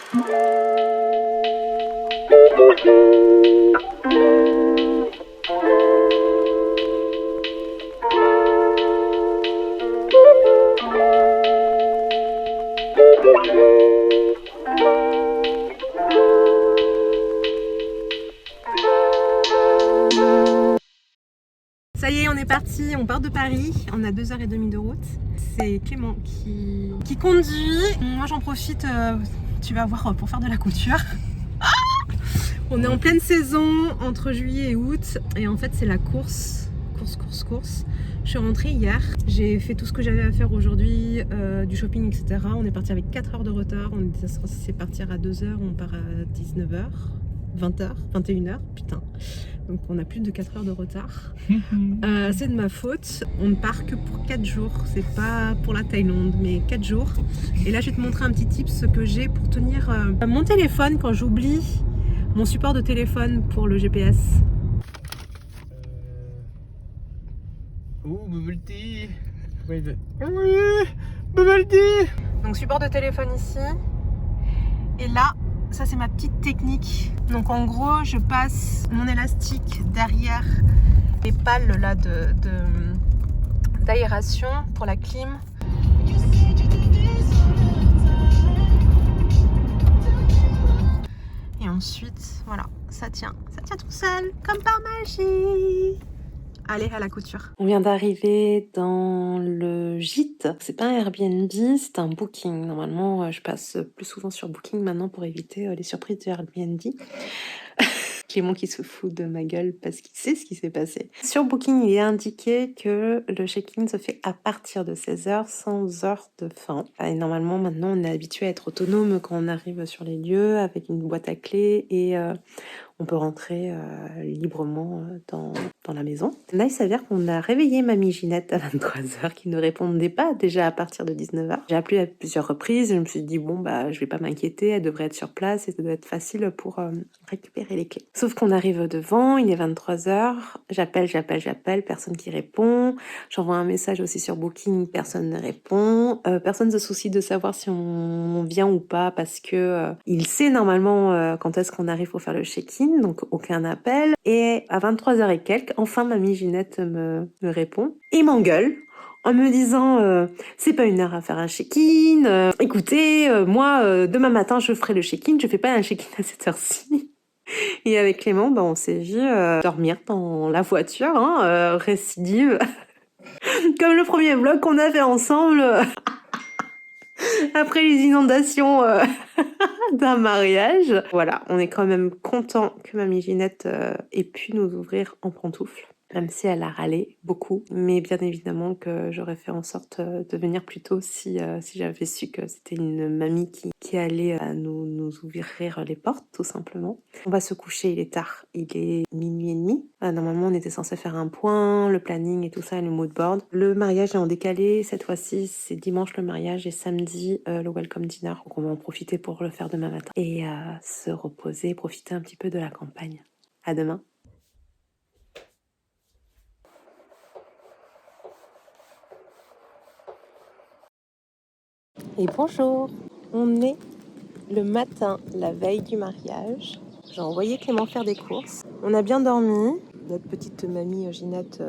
Ça y est, on est parti, on part de Paris, on a 2h30 de route. C'est Clément qui conduit. Moi j'en profite, tu vas voir, pour faire de la couture. On est en pleine saison, entre juillet et août, et en fait c'est la course. Je suis rentrée hier, j'ai fait tout ce que j'avais à faire aujourd'hui, du shopping, etc. On est parti avec 4 heures de retard, on était censé partir à 2h, on part à 19h, 20h, 21h, putain. Donc on a plus de 4 heures de retard. C'est de ma faute. On ne part que pour 4 jours. C'est pas pour la Thaïlande, mais 4 jours. Et là, je vais te montrer un petit tip, ce que j'ai pour tenir mon téléphone quand j'oublie mon support de téléphone pour le GPS. Oh, bubble tea. Oui, bubble tea. Donc support de téléphone ici. Et là, ça c'est ma petite technique. Donc en gros, je passe mon élastique derrière les pales là d'aération pour la clim. Et ensuite, voilà, ça tient tout seul, comme par magie. Allez, à la couture. On vient d'arriver dans le gîte. C'est pas un Airbnb, c'est un Booking. Normalement, je passe plus souvent sur Booking maintenant pour éviter les surprises de Airbnb. Clément qui se fout de ma gueule parce qu'il sait ce qui s'est passé. Sur Booking, il est indiqué que le check-in se fait à partir de 16h, sans heure de fin. Et normalement, maintenant, on est habitué à être autonome quand on arrive sur les lieux avec une boîte à clés et on peut rentrer librement dans la maison. Là, il s'avère qu'on a réveillé mamie Ginette à 23h qui ne répondait pas déjà à partir de 19h. J'ai appelé à plusieurs reprises et je me suis dit, bon, bah, je vais pas m'inquiéter, elle devrait être sur place et ça doit être facile pour récupérer les clés. Sauf qu'on arrive devant, il est 23h, j'appelle, personne qui répond. J'envoie un message aussi sur Booking, personne ne répond. Personne ne se soucie de savoir si on vient ou pas parce que il sait normalement quand est-ce qu'on arrive pour faire le check-in, donc aucun appel. Et à 23h et quelques, enfin mamie Ginette me répond et m'engueule en me disant c'est pas une heure à faire un check-in, écoutez, moi demain matin je ferai le check-in, je fais pas un check-in à cette heure-ci. Et avec Clément, bah, on s'est vu dormir dans la voiture, hein, récidive, comme le premier vlog qu'on a fait ensemble après les inondations d'un mariage. Voilà, on est quand même content que mamie Ginette ait pu nous ouvrir en pantoufles. Même si elle a râlé beaucoup, mais bien évidemment que j'aurais fait en sorte de venir plus tôt si j'avais su que c'était une mamie qui allait nous ouvrir les portes, tout simplement. On va se coucher, il est tard, il est 00h30. Normalement, on était censé faire un point, le planning et tout ça, et le mood board. Le mariage est en décalé, cette fois-ci, c'est dimanche le mariage et samedi le welcome dinner. Donc on va en profiter pour le faire demain matin et se reposer, profiter un petit peu de la campagne. À demain. Et bonjour, on est le matin, la veille du mariage. J'ai envoyé Clément faire des courses. On a bien dormi. Notre petite mamie Ginette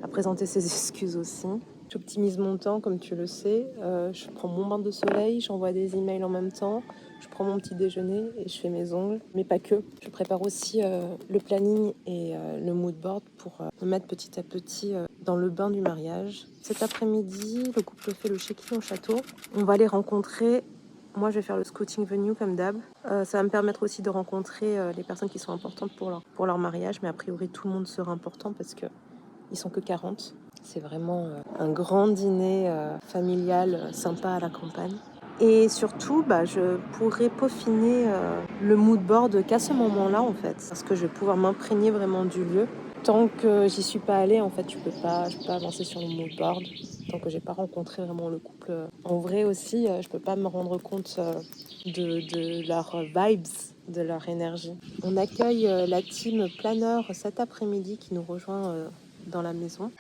a présenté ses excuses aussi. J'optimise mon temps, comme tu le sais. Je prends mon bain de soleil, j'envoie des emails en même temps. Je prends mon petit déjeuner et je fais mes ongles. Mais pas que. Je prépare aussi le planning et le mood board pour me mettre petit à petit dans le bain du mariage. Cet après-midi, le couple fait le check-in au château. On va les rencontrer. Moi, je vais faire le scouting venue comme d'hab. Ça va me permettre aussi de rencontrer les personnes qui sont importantes pour leur mariage. Mais a priori, tout le monde sera important parce que ils sont que 40. C'est vraiment un grand dîner familial sympa à la campagne. Et surtout, je pourrais peaufiner le mood board qu'à ce moment-là, en fait. Parce que je vais pouvoir m'imprégner vraiment du lieu. Tant que j'y suis pas allée, en fait, je peux pas avancer sur le mood board. Tant que j'ai pas rencontré vraiment le couple en vrai aussi, je peux pas me rendre compte de leurs vibes, de leur énergie. On accueille la team planeur cet après-midi qui nous rejoint dans la maison.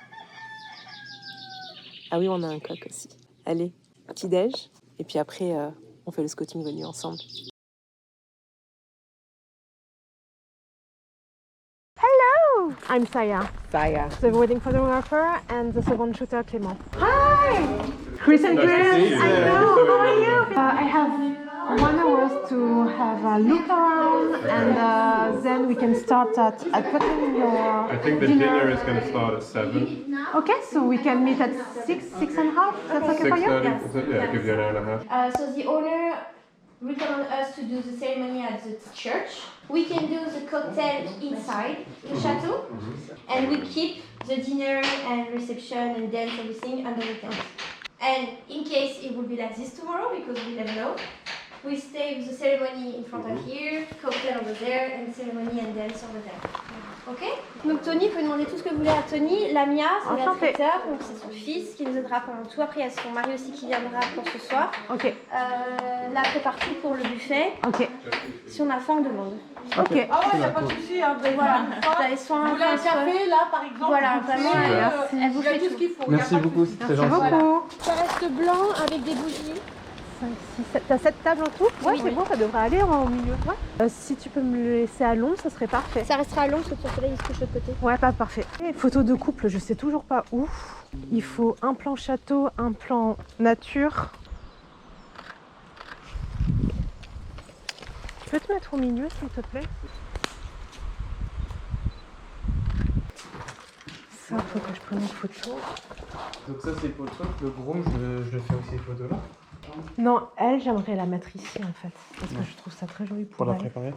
Ah oui, on a un coq aussi. Allez, petit déj. Et puis après, on fait le scouting venu ensemble. I'm Saya. Saya. The wedding photographer and the second shooter, Clément. Hi! Chris and Chris! I know, how are you? I have 1 hour to have a look around and then we can start at putting your I think the dinner is going to start at 7. Okay, so we can meet at 6:30. That's okay for you? 6:30? Yeah, give you an hour and a half. So the owner recommended us to do the ceremony at the church. We can do the cocktail inside the chateau, and we keep the dinner and reception and dance everything under the tent. And in case it will be like this tomorrow, because we never know, we stay with the ceremony in front of here, cocktail over there, and ceremony and dance over there. Ok? Donc Tony, vous pouvez demander tout ce que vous voulez à Tony. Lamia, c'est la traiteur, donc c'est son fils qui nous aidera pendant tout. Après, il y a son mari aussi qui viendra pour ce soir. Ok. Là, prépare tout pour le buffet. Ok. Si on a faim, on demande. Ok. Ah ouais, y a pas de souci. Hein, Voilà. T'as les soins. vous voulez un café là par exemple? Voilà, vraiment, elle vous fait tout ce qu'il faut. Merci beaucoup, c'est très gentil. Beaucoup. Ça reste blanc avec des bougies. 5, 6, 7. T'as 7 tables en tout? Ouais, c'est bon, ça devrait aller au milieu. Ouais. Si tu peux me le laisser à l'ombre, ça serait parfait. Ça restera long parce que ton soleil il se couche de l'autre côté. Ouais, pas parfait. Et photo de couple, je sais toujours pas où. Il faut un plan château, un plan nature. Tu peux te mettre au milieu, s'il te plaît? Ça, faut que je prenne une photo. Donc ça c'est pour le truc, le groom, je le fais aussi photo là. Non, elle, j'aimerais la mettre ici en fait. Parce que je trouve ça très joli pour Pour la elle. préparer.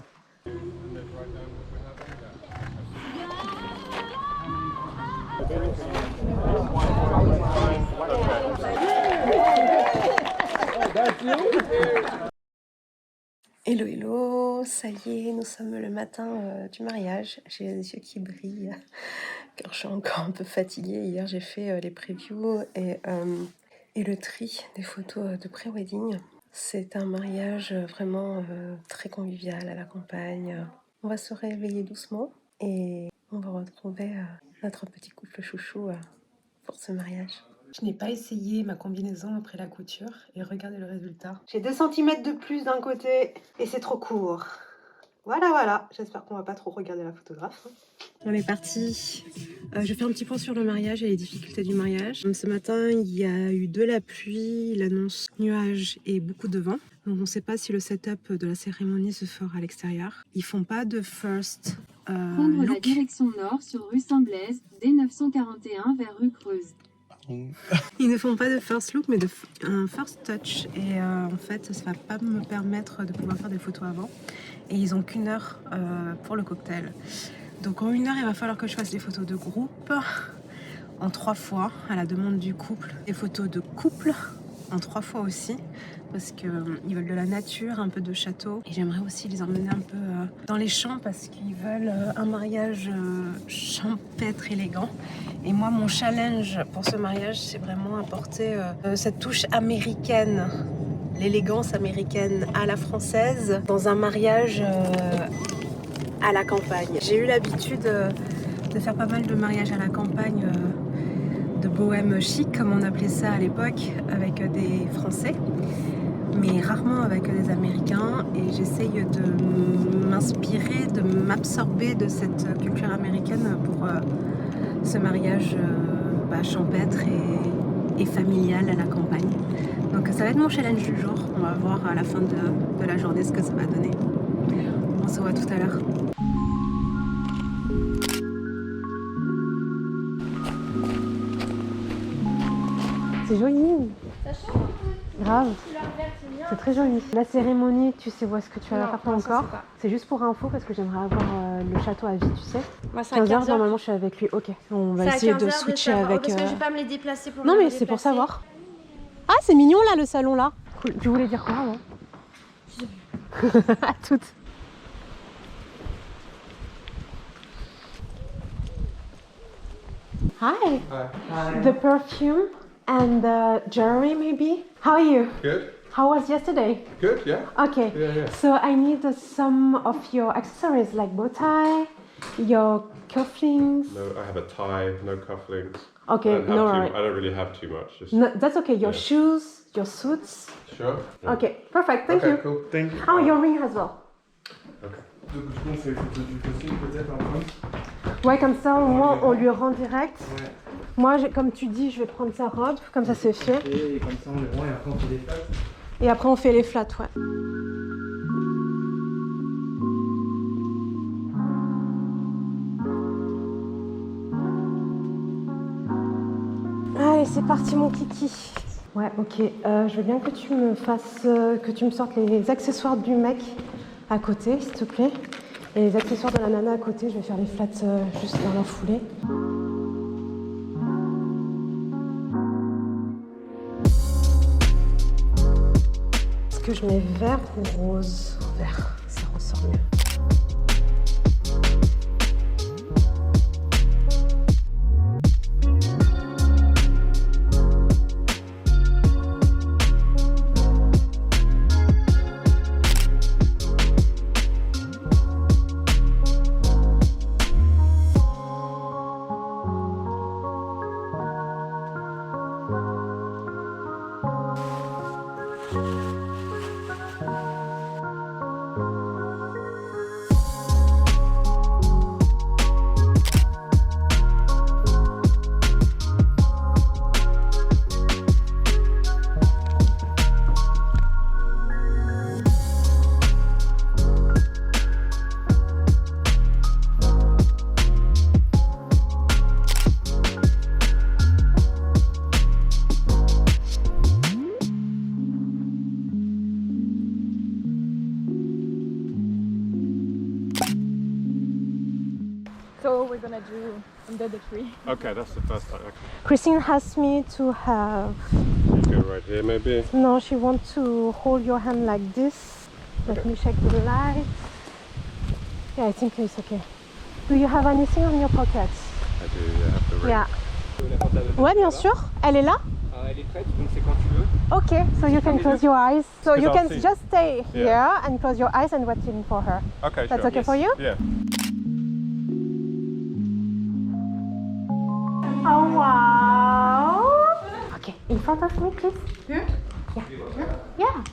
Hello, hello, ça y est, nous sommes le matin du mariage. J'ai les yeux qui brillent car je suis encore un peu fatiguée. Hier, j'ai fait les previews et le tri des photos de pré-wedding. C'est un mariage vraiment très convivial à la campagne. On va se réveiller doucement et on va retrouver notre petit couple chouchou pour ce mariage. Je n'ai pas essayé ma combinaison après la couture et regardez le résultat. J'ai 2 cm de plus d'un côté et c'est trop court. Voilà, j'espère qu'on va pas trop regarder la photographe. On est parti. Je fais un petit point sur le mariage et les difficultés du mariage. Ce matin, il y a eu de la pluie, il annonce nuages et beaucoup de vent. Donc on ne sait pas si le setup de la cérémonie se fera à l'extérieur. Ils font pas de first Prendre la direction nord sur rue Saint-Blaise, D941 vers rue Creuse. Ils ne font pas de first look mais un first touch et en fait ça va pas me permettre de pouvoir faire des photos avant et ils ont qu'1 heure pour le cocktail. Donc en 1 heure il va falloir que je fasse des photos de groupe en 3 fois à la demande du couple, des photos de couple en 3 fois aussi parce qu'ils veulent de la nature, un peu de château et j'aimerais aussi les emmener un peu dans les champs parce qu'ils veulent un mariage champêtre élégant et moi mon challenge pour ce mariage c'est vraiment apporter cette touche américaine, l'élégance américaine à la française dans un mariage à la campagne. J'ai eu l'habitude de faire pas mal de mariages à la campagne de bohème chic comme on appelait ça à l'époque avec des Français mais rarement avec des Américains et j'essaye de m'inspirer, de m'absorber de cette culture américaine pour ce mariage champêtre et familial à la campagne. Donc ça va être mon challenge du jour, on va voir à la fin de la journée ce que ça va donner. On se voit tout à l'heure. C'est joli. Ça change un peu. Grave. Couleur verte, c'est bien. C'est très joli. La cérémonie, tu sais où est-ce que tu vas la Non, faire pas non, ça, encore? c'est pas. C'est juste pour info parce que j'aimerais avoir le château à vie, tu sais. Moi, c'est à 15h, 15 heures. normalement, je suis avec lui. Ok, on va C'est à essayer 15 de heures switcher savoir. avec... Parce que je vais pas me les déplacer pour Non, me mais les c'est pour déplacer. savoir. Ah, c'est mignon là, le salon là. Cool. Tu voulais dire quoi avant? À toutes. Hi. Hi. The perfume and the jewelry maybe. How are you? Good? How was yesterday? Good, yeah? Okay. Yeah. So I need some of your accessories like bow tie, your cufflinks. No, I have a tie, no cufflinks. Okay, no I worry. don't really have too much. Just No, that's okay. Your Yeah. shoes, your suits. Sure? Yeah. Okay, perfect. Thank Okay, you. cool. Thank you. Oh, your ring as well. Okay. Donc du coup on fait les photos du costume peut-être un peu. Ouais, comme ça, au moins, on lui rend direct. Ouais. Moi, comme tu dis, je vais prendre sa robe, comme ça c'est fait. Et comme ça on les rend et après on fait des flats. Et après, on fait les flats, ouais. Allez, c'est parti, mon kiki. Ouais, ok. Je veux bien que tu me fasses, que tu me sortes les accessoires du mec à côté, s'il te plaît. Et les accessoires de la nana à côté, je vais faire les flats juste dans la foulée. Est-ce que je mets vert ou rose? Vert, ça ressort mieux. So we're gonna do under the tree. Okay, that's the first time. Okay. Christine asked me to have... Go right here, maybe. No, she wants to hold your hand like this. Let me check the light. Yeah, I think it's okay. Do you have anything on your pockets? I do, yeah, have the ring. Yeah. Ouais, bien sûr. Elle est là? Elle est prête, donc c'est quand tu veux. Okay, so you can close your eyes. So you I'll can see. just stay here Yeah. and close your eyes and waiting for her. Okay, That's sure. okay for you? Yeah. Oh wow! Okay, in front of me, please. Here? Yeah. Yeah.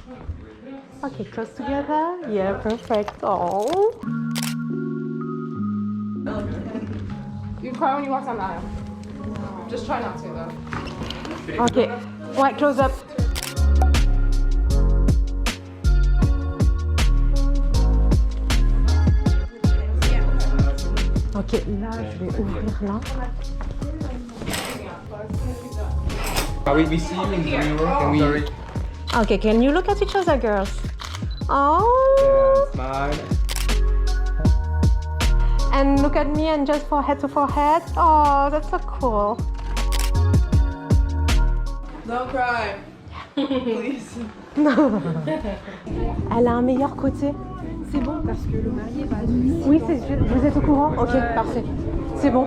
Okay, close together. Yeah, perfect. Oh. You cry when you walk down the aisle. Just try not to though. Okay. Ouais, close up. Ok, là, je vais ouvrir là. We see you in the mirror. Can we... Okay, can you look at each other, girls? Oh. Yeah, smile. And look at me and just forehead to forehead. Oh, that's so cool. Don't cry. Please. Elle a un meilleur côté. C'est bon parce que le marié va être. Oui, vous êtes au courant? Ok, parfait. C'est bon.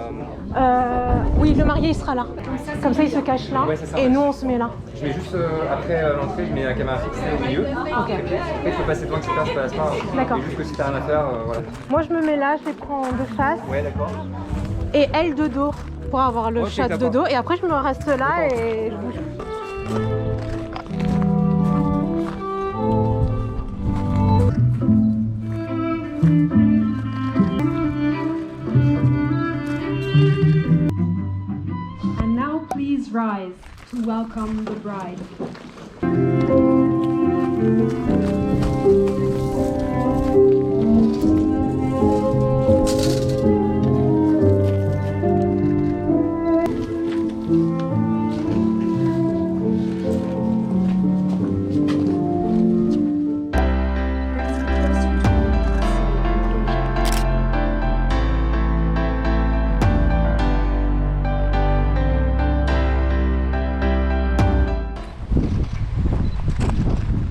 Oui, le marié il sera là. Comme ça, il se cache là. Ouais, c'est ça, et ouais. nous, on se met là. Je mets juste après l'entrée, je mets la caméra fixée au milieu. Ok. Après, il faut passer devant, etc. C'est pas la smart. D'accord. Et juste que si t'as rien à faire, voilà. Moi, je me mets là, je les prends de face. Ouais, d'accord. Et elle de dos pour avoir le Ok, shot de d'accord. dos. Et après, je me reste là et je bouge. And now please rise to welcome the bride.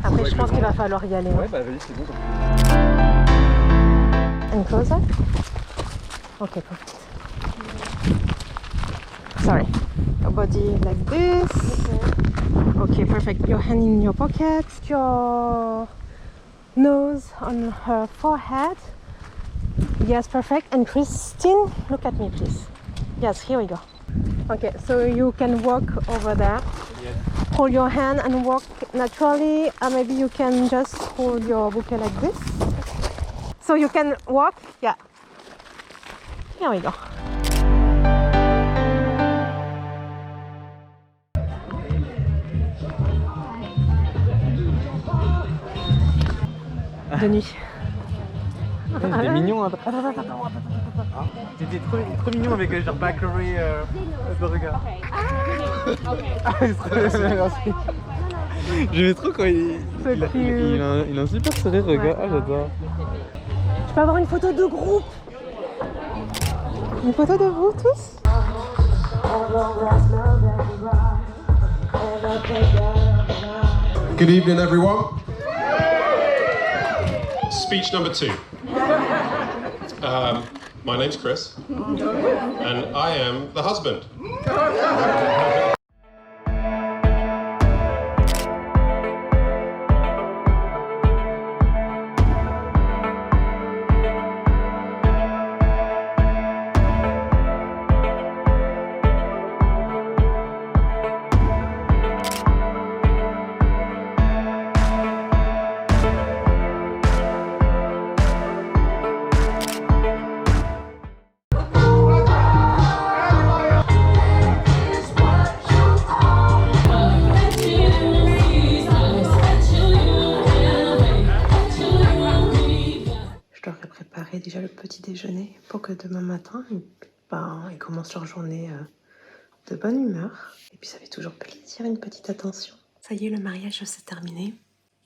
Après, je pense qu'il va falloir y aller. Ouais, bah vas-y, c'est bon. And closer? Okay, perfect. Sorry. Your body like this. Okay, perfect. Your hand in your pocket. Your nose on her forehead. Yes, perfect. And Christine, look at me, please. Yes, here we go. Okay, so you can walk over there. Yes. Hold your hand and walk naturally. Maybe you can just hold your bouquet like this. So you can walk. Yeah. Here we go. de nuit. C'était mignon. Attends. C'était trop mignon avec genre Bakery de regard. J'aimais trop quand il a un super sourire regard. Ah, j'adore. Je peux avoir une photo de groupe? Une photo de vous tous? Good evening, everyone. Speech number 2. My name's Chris, and I am the husband. Déjà le petit déjeuner pour que demain matin ils commencent leur journée de bonne humeur. Et puis ça fait toujours plaisir, une petite attention. Ça y est, le mariage s'est terminé.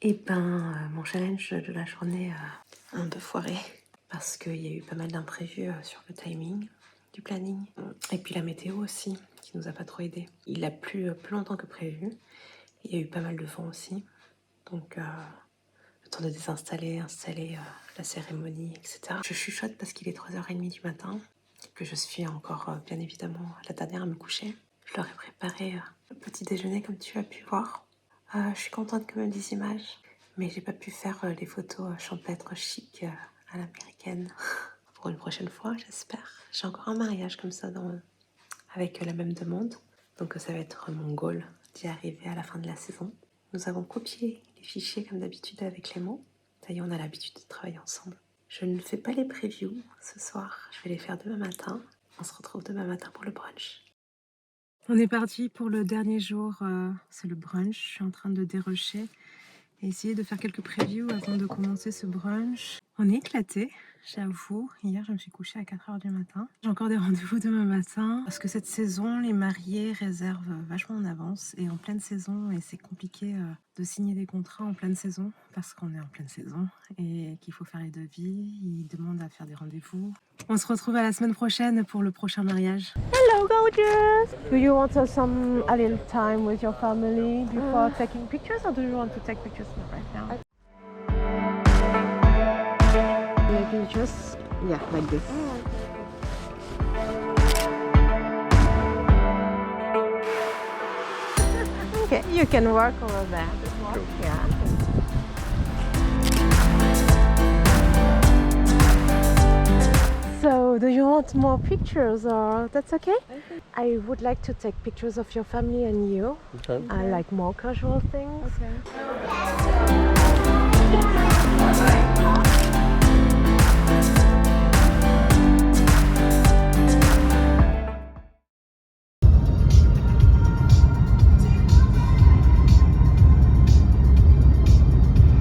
Et mon challenge de la journée a un peu foiré parce qu'il y a eu pas mal d'imprévus sur le timing du planning. Et puis la météo aussi, qui nous a pas trop aidé. Il a plu plus longtemps que prévu. Il y a eu pas mal de vent aussi. Donc le temps de désinstaller, installer la cérémonie, etc. Je chuchote parce qu'il est 3h30 du matin, que je suis encore bien évidemment la dernière à me coucher. Je leur ai préparé le petit déjeuner comme tu as pu voir. Je suis contente quand même des images, mais j'ai pas pu faire les photos champêtres chic à l'américaine. Pour une prochaine fois, j'espère. J'ai encore un mariage comme ça avec la même demande, donc ça va être mon goal d'y arriver à la fin de la saison. Nous avons copié les fichiers comme d'habitude avec Clément. Ça y est, on a l'habitude de travailler ensemble. Je ne fais pas les previews ce soir. Je vais les faire demain matin. On se retrouve demain matin pour le brunch. On est parti pour le dernier jour. C'est le brunch. Je suis en train de dérusher et essayer de faire quelques previews avant de commencer ce brunch. On est éclatés, j'avoue. Hier, je me suis couchée à 4h du matin. J'ai encore des rendez-vous demain matin parce que cette saison, les mariés réservent vachement en avance et en pleine saison. Et c'est compliqué de signer des contrats en pleine saison parce qu'on est en pleine saison et qu'il faut faire les devis. Ils demandent à faire des rendez-vous. On se retrouve à la semaine prochaine pour le prochain mariage. Hello, gorgeous! Do you want a little time with your family before taking pictures, or do you want to take pictures right now? Maybe just, yeah, like this. Okay, you can work over there. Cool. Yeah. So, do you want more pictures, or that's okay? I would like to take pictures of your family and you. Okay. I like more casual things. Okay.